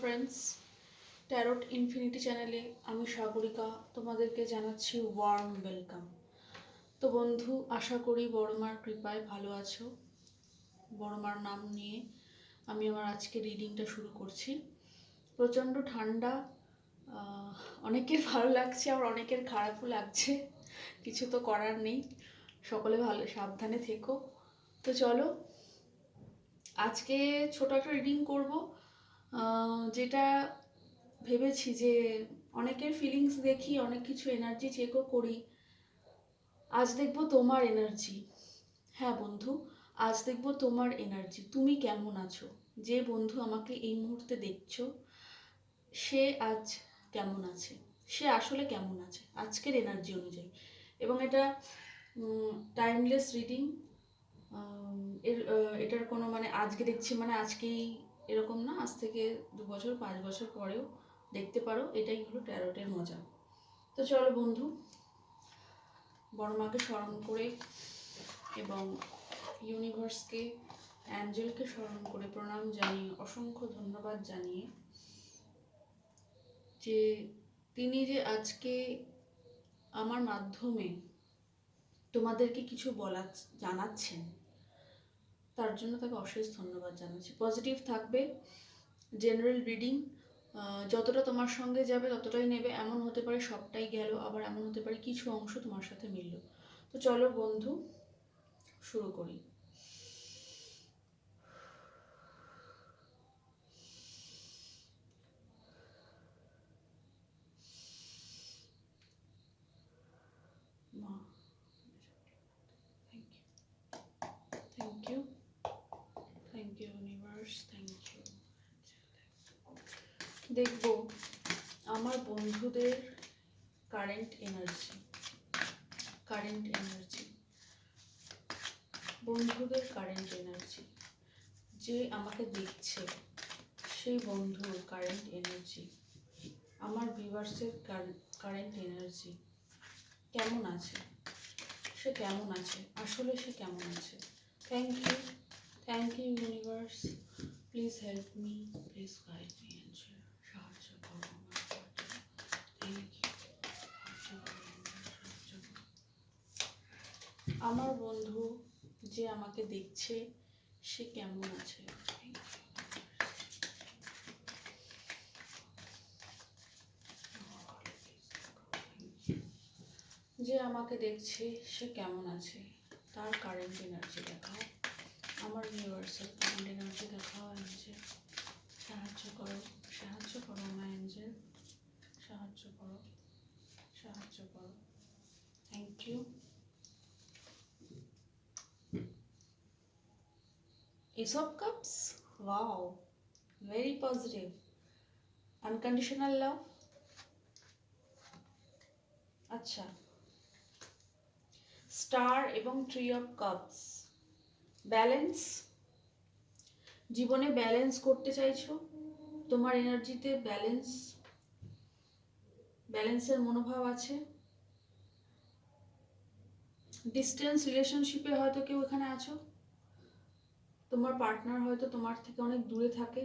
Friends, tarot infinity চ্যানেলে আমি সাগরিকা তোমাদেরকে জানাচ্ছি ওয়ার্ম ওয়েলকাম। তো বন্ধু, আশা করি বড়মার কৃপায় ভালো আছো। বড়মার নাম নিয়ে আমি আমার আজকে রিডিংটা শুরু করছি। প্রচণ্ড ঠান্ডা, অনেকের ভালো লাগছে আবার অনেকের খারাপও লাগছে, কিছু তো করার নেই। সকলে ভালো সাবধানে থেকো। তো চলো আজকে ছোট একটা রিডিং করবো, যেটা ভেবেছি যে অনেকের ফিলিংস দেখি, অনেক কিছু এনার্জি চেকও করি। আজ দেখবো তোমার এনার্জি। হ্যাঁ বন্ধু, আজ দেখবো তোমার এনার্জি, তুমি কেমন আছো। যে বন্ধু আমাকে এই মুহূর্তে দেখছো, সে আজ কেমন আছে, সে আসলে কেমন আছে আজকের এনার্জি অনুযায়ী। এবং এটা টাইমলেস রিডিং। এটার কোনো মানে আজকে দেখছি মানে আজকেই এরকম না, আজ থেকে 2 বছর 5 বছর পরেও দেখতে পারো। এটাই হলো ট্যারোটের মজা। তো চলো বন্ধু, বড়মাকে স্মরণ করে এবং ইউনিভার্সকে, অ্যাঞ্জেলকে স্মরণ করে প্রণাম জানিয়ে, অসংখ্য ধন্যবাদ জানিয়ে যে তিনি যে আজকে আমার মাধ্যমে তোমাদেরকে কিছু জানাচ্ছেন, তার জন্য তাকে অশেষ ধন্যবাদ জানাচ্ছি। পজিটিভ থাকবে। জেনারেল রিডিং, যতটা তোমার সঙ্গে যাবে ততটাই নেবে। এমন হতে পারে সবটাই গেল, আবার এমন হতে পারে কিছু অংশ তোমার সাথে মিলল। তো চলো বন্ধু, শুরু করি। Thank you, thank you universe, thank you. দেখব আমার বন্ধুদের কারেন্ট এনার্জি, বন্ধুদের কারেন্ট এনার্জি, যে আমাকে দেখছে সেই বন্ধুর কারেন্ট এনার্জি, আমার ভিউয়ার্সের কারেন্ট এনার্জি কেমন আছে, সে কেমন আছে, আসলে সে কেমন আছে। Thank you universe, please help me, please guide me, সাহায্য করো আমার বন্ধু যে আমাকে দেখছে সে কেমন আছে। যে আমাকে দেখছে সে কেমন আছে, তার কারেন্ট এনার্জি দেখাও। আমার ইউনিভার্সাল কারেন্ট এনার্জি দেখাও অ্যাঞ্জেল। সাহায্য করো, সাহায্য করো আমার অ্যাঞ্জেল, সাহায্য করো, সাহায্য করো। Thank you. Ace of Cups, wow, very positive. Unconditional love, আচ্ছা। স্টার এবং ট্রি অফ কাপস, ব্যালেন্স। জীবনে ব্যালেন্স করতে চাইছো, তোমার এনার্জিতে ব্যালেন্সের মনোভাব আছে। ডিস্টেন্স রিলেশনশিপে হয়তো কেউ এখানে আছো, তোমার পার্টনার হয়তো তোমার থেকে অনেক দূরে থাকে।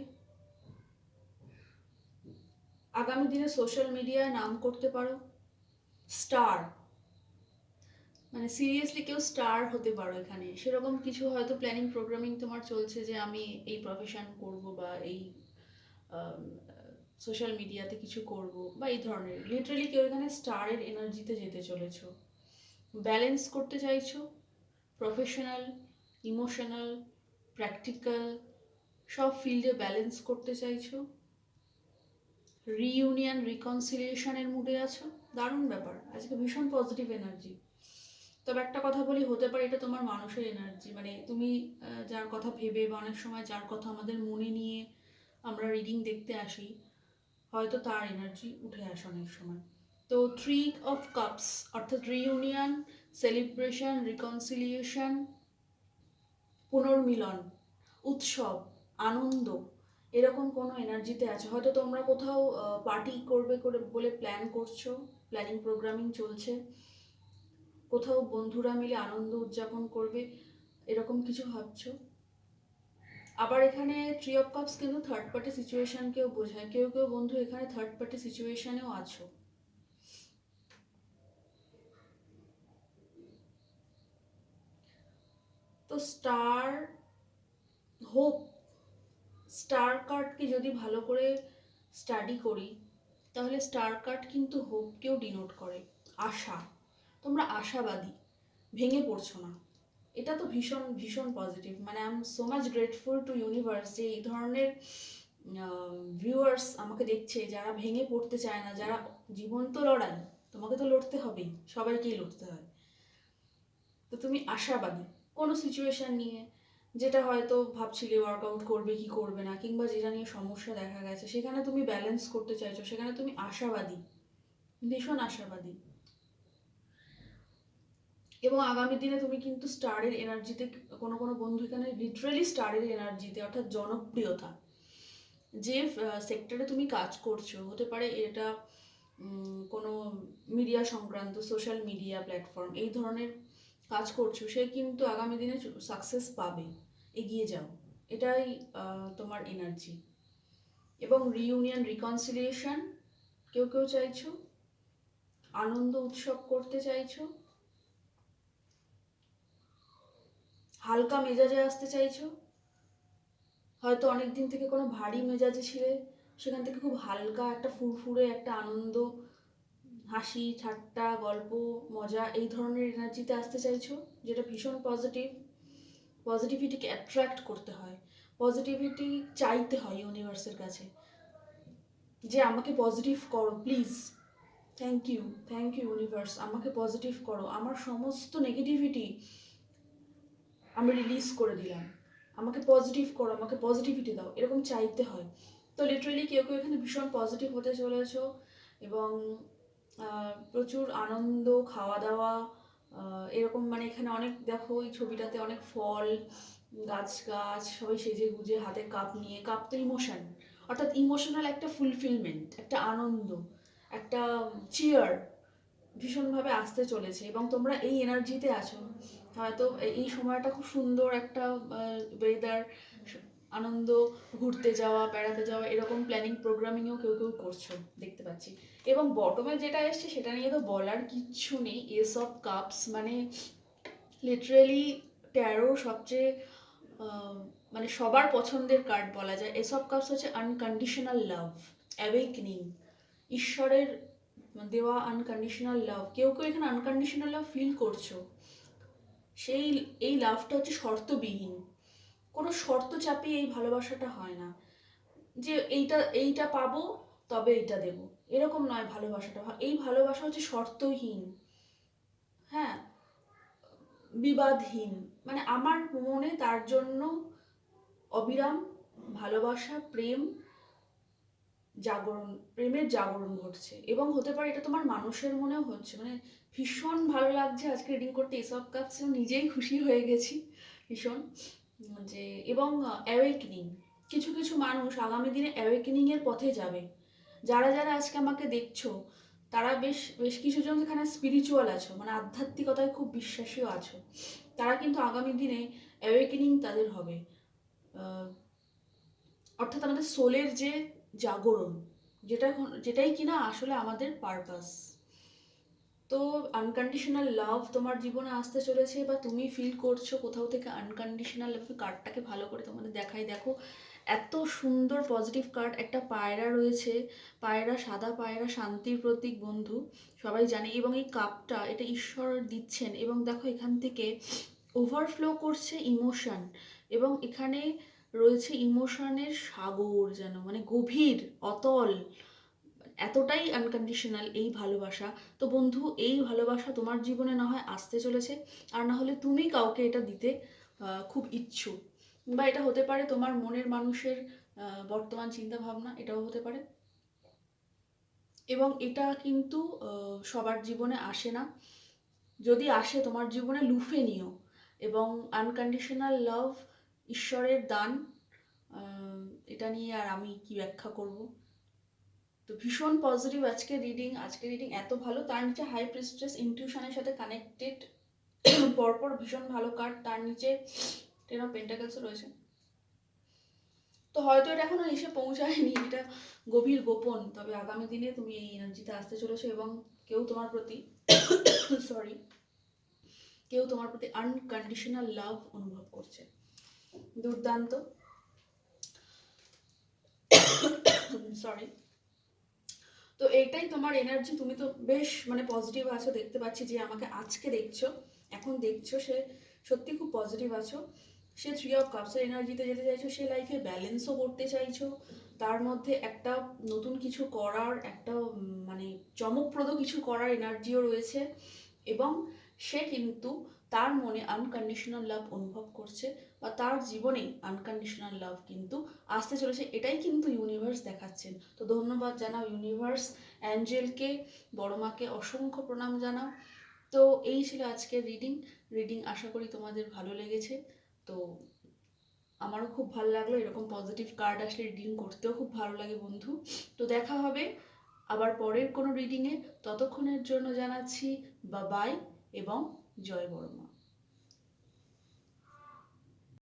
আগামী দিনে সোশ্যাল মিডিয়ায় নাম করতে পারো। স্টার মানে সিরিয়াসলি কেউ স্টার হতে পারো এখানে, সেরকম কিছু হয়তো প্ল্যানিং প্রোগ্রামিং তোমার চলছে যে আমি এই প্রফেশন করব বা এই সোশ্যাল মিডিয়াতে কিছু করব বা এই ধরনের। লিটারালি কেউ এখানে স্টারের এনার্জিতে যেতে চলেছো। ব্যালেন্স করতে চাইছো, প্রফেশনাল, ইমোশনাল, প্র্যাকটিক্যাল সব ফিল্ডে ব্যালেন্স করতে চাইছো। রিইউনিয়ন, রিকনসিলিয়েশনের মুডে আছো। দারুণ ব্যাপার, আজকে ভীষণ পজিটিভ এনার্জি। তবে একটা কথা বলি, হতে পারে এটা তোমার মানুষের এনার্জি, মানে তুমি যার কথা ভেবে বা অনেক সময় যার কথা আমাদের মনে নিয়ে আমরা রিডিং দেখতে আসি, হয়তো তার এনার্জি উঠে আসে অনেক সময়। তো থ্রি অফ কাপস অর্থাৎ রিইউনিয়ন, সেলিব্রেশন, রিকনসিলিয়েশন, পুনর্মিলন, উৎসব, আনন্দ, এরকম কোনো এনার্জিতে আছে। হয়তো তোমরা কোথাও পার্টি করবে বলে প্ল্যান করছো, প্ল্যানিং প্রোগ্রামিং চলছে, কোথাও বন্ধুরা মিলে আনন্দ উদযাপন করবে, এরকম কিছু ভাবছো। আবার এখানে 3 অফ কাপস কিন্তু থার্ড পার্টি সিচুয়েশনকেও বোঝায়। কেউ কেউ বন্ধু এখানে থার্ড পার্টি সিচুয়েশনেও আছো। তো স্টার হোপ, স্টার কার্ডকে যদি ভালো করে স্টাডি করি তাহলে স্টার কার্ড কিন্তু হোপকেও ডিনোট করে, আশা। তোমরা আশাবাদী, ভেঙে পড়ছো না, এটা তো ভীষণ ভীষণ পজিটিভ। মানে I am so much grateful to universe যে এই ধরনের ভিউয়ার্স আমাকে দেখছে যারা ভেঙে পড়তে চায় না, যারা জীবন তো লড়াই, তোমাকে তো লড়তে হবেই, সবাইকেই লড়তে হয়। তো তুমি আশাবাদী কোনো সিচুয়েশন নিয়ে, যেটা হয়তো ভাবছিলে ওয়ার্কআউট করবে কি করবে না, কিংবা যেটা নিয়ে সমস্যা দেখা গেছে সেখানে তুমি ব্যালেন্স করতে চাইছো, সেখানে তুমি আশাবাদী, ভীষণ আশাবাদী। এবং আগামী দিনে তুমি কিন্তু স্টারের এনার্জিতে, কোনো কোনো বন্ধু এখানে লিটারালি স্টারের এনার্জিতে, অর্থাৎ জনপ্রিয়তা, যে সেক্টরে তুমি কাজ করছো, হতে পারে এটা কোনো মিডিয়া সংক্রান্ত, সোশ্যাল মিডিয়া প্ল্যাটফর্ম, এই ধরনের কাজ করছো, সে কিন্তু আগামী দিনে সাকসেস পাবে। এগিয়ে যাও, এটাই তোমার এনার্জি। এবং রিইউনিয়ন, রিকনসিলিয়েশন কেউ কেউ চাইছো, আনন্দ উৎসব করতে চাইছো, হালকা মেজাজে আসতে চাইছো। হয়তো অনেক দিন থেকে কোনো ভারী মেজাজে ছিলে, সেখান থেকে খুব হালকা একটা ফুরফুরে একটা আনন্দ, হাসি ঠাট্টা গল্প মজা, এই ধরনের এনার্জিতে আসতে চাইছো, যেটা ভীষণ পজিটিভ। পজিটিভিটিকে অ্যাট্রাক্ট করতে হয়, পজিটিভিটি চাইতে হয় ইউনিভার্সের কাছে, যে আমাকে পজিটিভ করো প্লিজ, থ্যাংক ইউ ইউনিভার্স, আমাকে পজিটিভ করো, আমার সমস্ত নেগেটিভিটি আমি রিলিজ করে দিলাম, আমাকে পজিটিভ করো, আমাকে পজিটিভিটি দাও, এরকম চাইতে হয়। তো লিটারেলি কেউ কেউ এখানে ভীষণ পজিটিভ হতে চলেছো, এবং প্রচুর আনন্দ, খাওয়া দাওয়া, এরকম, মানে এখানে অনেক, দেখো এই ছবিটাতে অনেক ফল গাছ গাছ, সবাই সেজে গুজে হাতে কাপ নিয়ে, কাপ তো ইমোশন, অর্থাৎ ইমোশনাল একটা ফুলফিলমেন্ট, একটা আনন্দ, একটা চিয়ার ভীষণভাবে আসতে চলেছে। এবং তোমরা এই এনার্জিতে আছো, হয়তো এই সময়টা খুব সুন্দর একটা ওয়েদার, আনন্দ, ঘুরতে যাওয়া, বেড়াতে যাওয়া, এরকম প্ল্যানিং প্রোগ্রামিংও কেউ কেউ করছো দেখতে পাচ্ছি। এবং বটমে যেটা এসছে সেটা নিয়ে তো বলার কিচ্ছু নেই, এস অফ কাপস মানে লিটারেলি ট্যারো সবচেয়ে মানে সবার পছন্দের কার্ড বলা যায়। এস অফ কাপস হচ্ছে আনকন্ডিশনাল লাভ, অ্যাওয়েকনিং, ঈশ্বরের দেওয়া আনকন্ডিশনাল লাভ। কেউ কেউ এখানে আনকন্ডিশনাল লাভ ফিল করছো, সেই এই লাভটা হচ্ছে শর্তবিহীন, কোনো শর্ত চাপিয়ে এই ভালোবাসাটা হয় না, যে এইটা পাবো তবে এইটা দেবো, এরকম নয় ভালোবাসাটা। এই ভালোবাসা হচ্ছে শর্তহীন, হ্যাঁ, বিবাদহীন, মানে আমার মনে তার জন্য অবিরাম ভালোবাসা, প্রেম জাগরণ, প্রেমের জাগরণ ঘটছে। এবং হতে পারে এটা তোমার মানুষের মনেও হচ্ছে, মানে ভীষণ ভালো লাগছে আজকে রিডিং করতে, এসব কাজ নিজেই খুশি হয়ে গেছি ভীষণ, যে এবং অ্যাওয়েকনিং, কিছু কিছু মানুষ আগামী দিনে অ্যাওয়েকনিং এর পথে যাবে। যারা যারা আজকে আমাকে দেখছো তারা বেশ বেশ কিছুজন যেখানে স্পিরিচুয়াল আছো, মানে আধ্যাত্মিকতায় খুব বিশ্বাসীও আছো, তারা কিন্তু আগামী দিনে অ্যাওয়েকনিং তাদের হবে, অর্থাৎ আমাদের সোলের যে জাগরণ, যেটাই কিনা আসলে আমাদের পারপাস। তো আনকন্ডিশনাল লাভ তোমার জীবনে আসতে চলেছে, বা তুমি ফিল করছো কোথাও থেকে আনকন্ডিশনাল লাভ। কার্ডটাকে ভালো করে তোমাদের দেখাই, দেখো এত সুন্দর পজিটিভ কার্ড। একটা পায়রা রয়েছে, পায়রা, সাদা পায়রা, শান্তির প্রতীক বন্ধু, সবাই জানে। এবং এই কাপটা এটা ঈশ্বর দিচ্ছেন, এবং দেখো এখান থেকে ওভারফ্লো করছে ইমোশন, এবং এখানে রয়েছে ইমোশনের সাগর, যেন মানে গভীর, অতল, এতটাই আনকন্ডিশনাল এই ভালোবাসা। তো বন্ধু, এই ভালোবাসা তোমার জীবনে না হয় আসতে চলেছে, আর না হলে তুমি কাউকে এটা দিতে খুব ইচ্ছুক, বা এটা হতে পারে তোমার মনের মানুষের বর্তমান চিন্তা ভাবনা, এটাও হতে পারে। এবং এটা কিন্তু সবার জীবনে আসে না, যদি আসে তোমার জীবনে লুফে নিও। এবং আনকন্ডিশনাল লাভ ঈশ্বরের দান, এটা নিয়ে আর আমি কি ব্যাখ্যা করব। তো ভীষণ পজিটিভ আজকে রিডিং এত ভালো। তার নিচে হাই প্রিস্টেস, ইনটিউশনের সাথে কানেক্টেড, পরপর ভীষণ ভালো কার্ড। তার নিচে টেন অফ পেন্টাকেলসও রয়েছে। তো হয়তো এটা এখনো এসে পৌঁছায়নি, এটা গভীর গোপন, তবে আগামী দিনে তুমি এই এনার্জিতে আসতে চলেছো এবং কেউ তোমার প্রতি সরি কেউ তোমার প্রতি আনকন্ডিশনাল লাভ অনুভব করছে। দুর্দান্ত, সরি। তো এইটাই তোমার এনার্জি, তুমি তো বেশ মানে পজিটিভ আছো, দেখতে পাচ্ছি যে আমাকে আজকে দেখছো, এখন দেখছো, সে সত্যি খুব পজিটিভ আছো। সে 3 অফ কাপসের এনার্জিতে যেতে চাইছো, সে লাইফে ব্যালেন্সও করতে চাইছো, তার মধ্যে একটা নতুন কিছু করার একটা মানে চমকপ্রদ কিছু করার এনার্জিও রয়েছে, এবং সে কিন্তু তার মনে আনকন্ডিশনাল লাভ অনুভব করছে, বা তার জীবনে আনকন্ডিশনাল লাভ কিন্তু আসতে চলেছে, এটাই কিন্তু ইউনিভার্স দেখাচ্ছেন। তো ধন্যবাদ জানাও ইউনিভার্স, অ্যাঞ্জেলকে, বড় মাকে অসংখ্য প্রণাম জানাও। তো এই ছিল আজকের রিডিং আশা করি তোমাদের ভালো লেগেছে। তো আমারও খুব ভালো লাগলো, এরকম পজিটিভ কার্ড আসলে রিডিং করতেও খুব ভালো লাগে বন্ধু। তো দেখা হবে আবার পরের কোনো রিডিংয়ে, ততক্ষণের জন্য জানাচ্ছি বাই এবং জয় বড় মা।